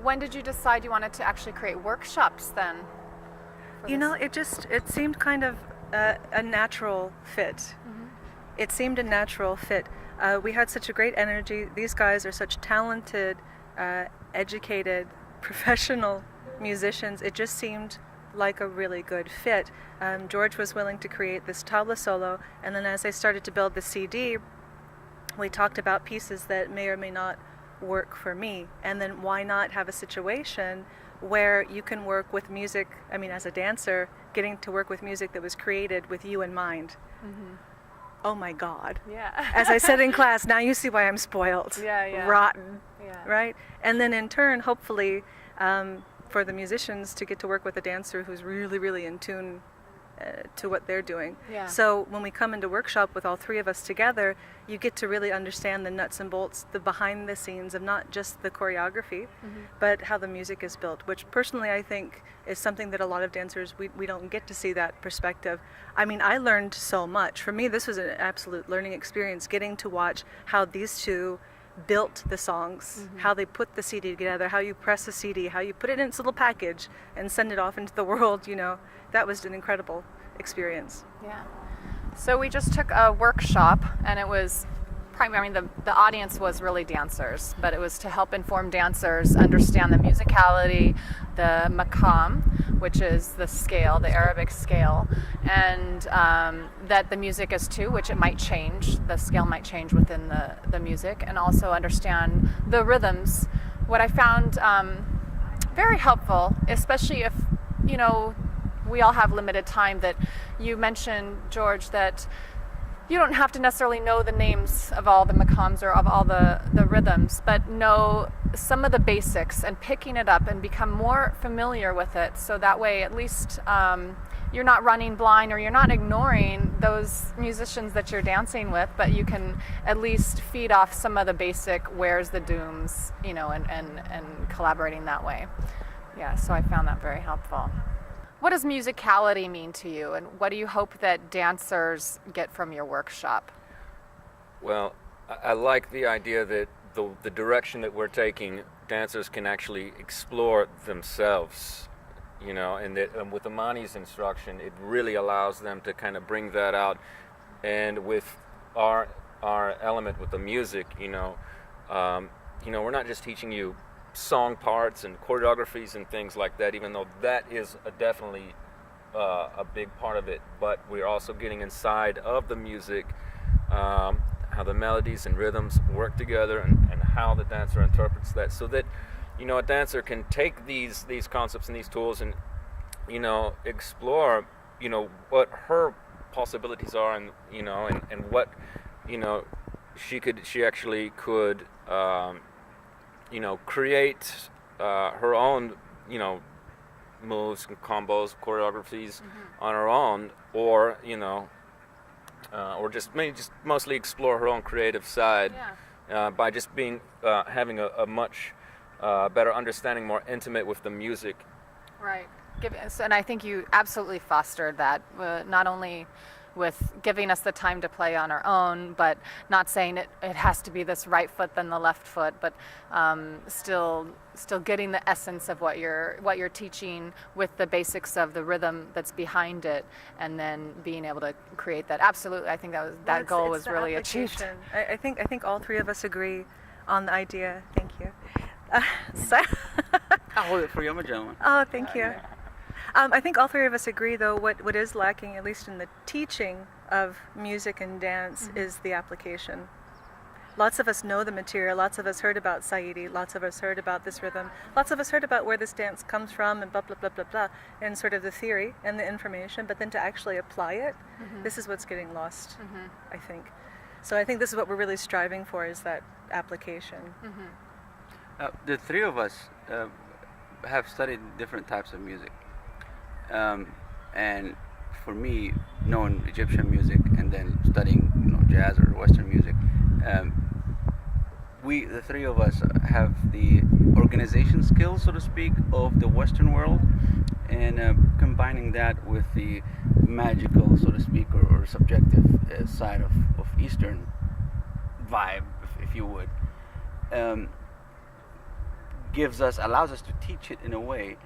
when did you decide you wanted to actually create workshops then? It seemed kind of a natural fit. Mm-hmm. It seemed a natural fit. We had such a great energy. These guys are such talented, educated, professional musicians. It just seemed like a really good fit. George was willing to create this tabla solo, and then as I started to build the CD, we talked about pieces that may or may not work for me, and then why not have a situation where you can work with music, as a dancer, getting to work with music that was created with you in mind. Mm-hmm. Oh my God. Yeah. As I said in class, now you see why I'm spoiled. Yeah. Rotten. Yeah. Right? And then in turn, hopefully, for the musicians to get to work with a dancer who's really, really in tune to what they're doing. Yeah. So when we come into workshop with all three of us together, you get to really understand the nuts and bolts, the behind the scenes of not just the choreography, but how the music is built, which personally I think is something that a lot of dancers, we don't get to see that perspective. I learned so much. For me, this was an absolute learning experience, getting to watch how these two built the songs, how they put the CD together, how you press a CD, how you put it in its little package and send it off into the world, That was an incredible experience. Yeah. So we just took a workshop, and it was the audience was really dancers, but it was to help inform dancers understand the musicality, the maqam, which is the scale, the Arabic scale, and that the music is too, which it might change, the scale might change within the music, and also understand the rhythms. What I found very helpful, especially if, we all have limited time, that you mentioned, George, that you don't have to necessarily know the names of all the maqams or of all the rhythms, but know some of the basics and picking it up and become more familiar with it. So that way, at least you're not running blind, or you're not ignoring those musicians that you're dancing with, but you can at least feed off some of the basic where's the dooms, and collaborating that way. Yeah, so I found that very helpful. What does musicality mean to you, and what do you hope that dancers get from your workshop? Well, I like the idea that the direction that we're taking, dancers can actually explore themselves, and that with Amani's instruction, it really allows them to kind of bring that out. And with our element with the music, we're not just teaching you song parts and choreographies and things like that, even though that is definitely a big part of it, but we're also getting inside of the music, how the melodies and rhythms work together, and how the dancer interprets that, so that a dancer can take these concepts and these tools and explore what her possibilities are, and and what she actually could create her own, moves, combos, choreographies on her own, or or just mostly explore her own creative side by just having a much better understanding, more intimate with the music. Right. And I think you absolutely fostered that, not only with giving us the time to play on our own, but not saying it has to be this right foot then the left foot, but still getting the essence of what you're teaching with the basics of the rhythm that's behind it, and then being able to create that. Absolutely, I think that goal was really achieved. I think all three of us agree on the idea. Thank you. I'll hold it for you. I'm a gentleman. Oh, thank you. I think all three of us agree, though, what is lacking, at least in the teaching of music and dance, is the application. Lots of us know the material, lots of us heard about Saidi, lots of us heard about this rhythm, lots of us heard about where this dance comes from, and blah, blah, blah, blah, blah, and sort of the theory and the information, but then to actually apply it, this is what's getting lost, I think. So I think this is what we're really striving for, is that application. The three of us have studied different types of music. And for me, knowing Egyptian music and then studying jazz or Western music, the three of us have the organization skills, so to speak, of the Western world, and combining that with the magical, so to speak, or subjective side of Eastern vibe, if you would. allows us to teach it in a way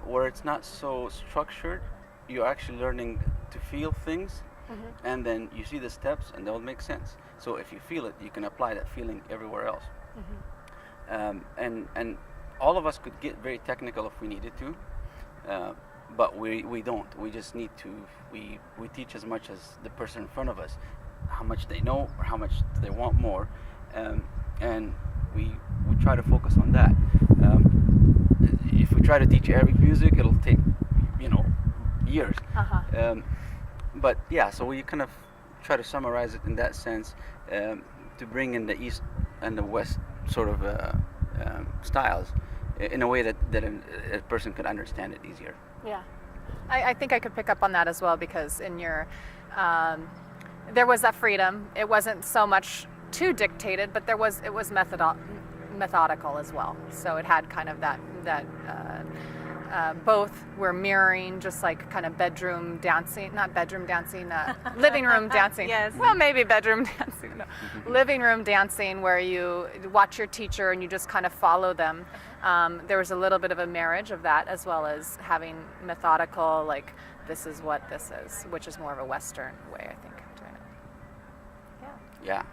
where it's not so structured. You're actually learning to feel things, and then you see the steps, and they'll make sense. So if you feel it, you can apply that feeling everywhere else. And all of us could get very technical if we needed to, but we don't. We just need to. We teach as much as the person in front of us, how much they know or how much they want more, and we try to focus on that. If we try to teach Arabic music, it'll take years. But yeah, so we kind of try to summarize it in that sense, to bring in the East and the West sort of styles in a way that a person could understand it easier. Yeah, I think I could pick up on that as well, because in your there was that freedom. It wasn't so much too dictated, but it was methodical as well. So it had kind of that both were mirroring, just like kind of bedroom dancing, not bedroom dancing, living room dancing. Yes. Well, maybe bedroom dancing. No. Living room dancing, where you watch your teacher and you just kind of follow them. There was a little bit of a marriage of that, as well as having methodical, like, this is what this is, which is more of a Western way, I think, of doing it. Yeah.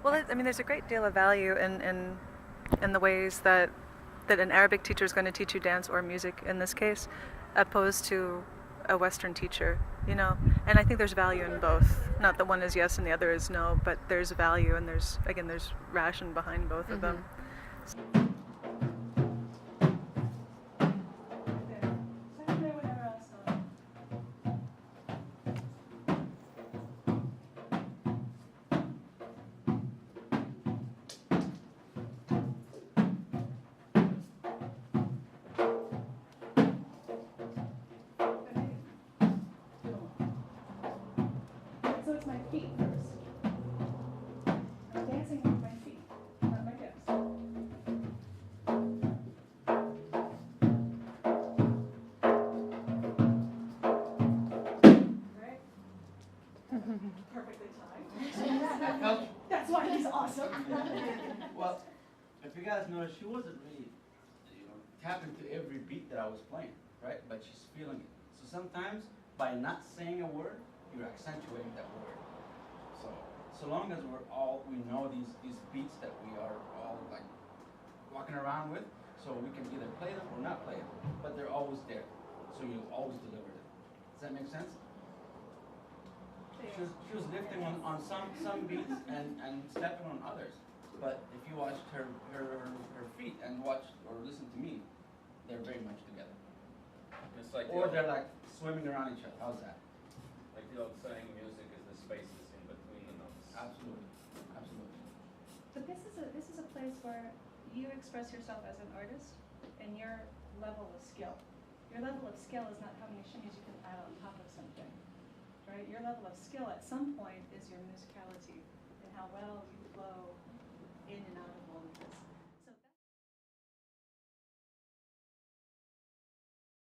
Well, I mean, there's a great deal of value in the ways that an Arabic teacher is going to teach you dance or music in this case, opposed to a Western teacher, And I think there's value in both. Not that one is yes and the other is no, but there's value, and there's ration behind both of them. So it's my feet first. I'm dancing with my feet, not my hips. Right? Perfectly timed. That's why he's awesome. Well, if you guys notice, she wasn't really, tapping to every beat that I was playing, right? But she's feeling it. So sometimes, by not saying a word, you're accentuating that word. So long as we know these beats that we are all like walking around with, so we can either play them or not play them, but they're always there. So you always deliver them. Does that make sense? She was lifting on some beats and stepping on others. But if you watched her feet and watched or listened to me, they're very much together. It's like They're like swimming around each other. How's that? like the old saying, music is the spaces in between the notes. Absolutely. But this is a place where you express yourself as an artist and your level of skill. Your level of skill is not how many shimmies you can add on top of something, right? Your level of skill at some point is your musicality and how well you flow in and out of all of this.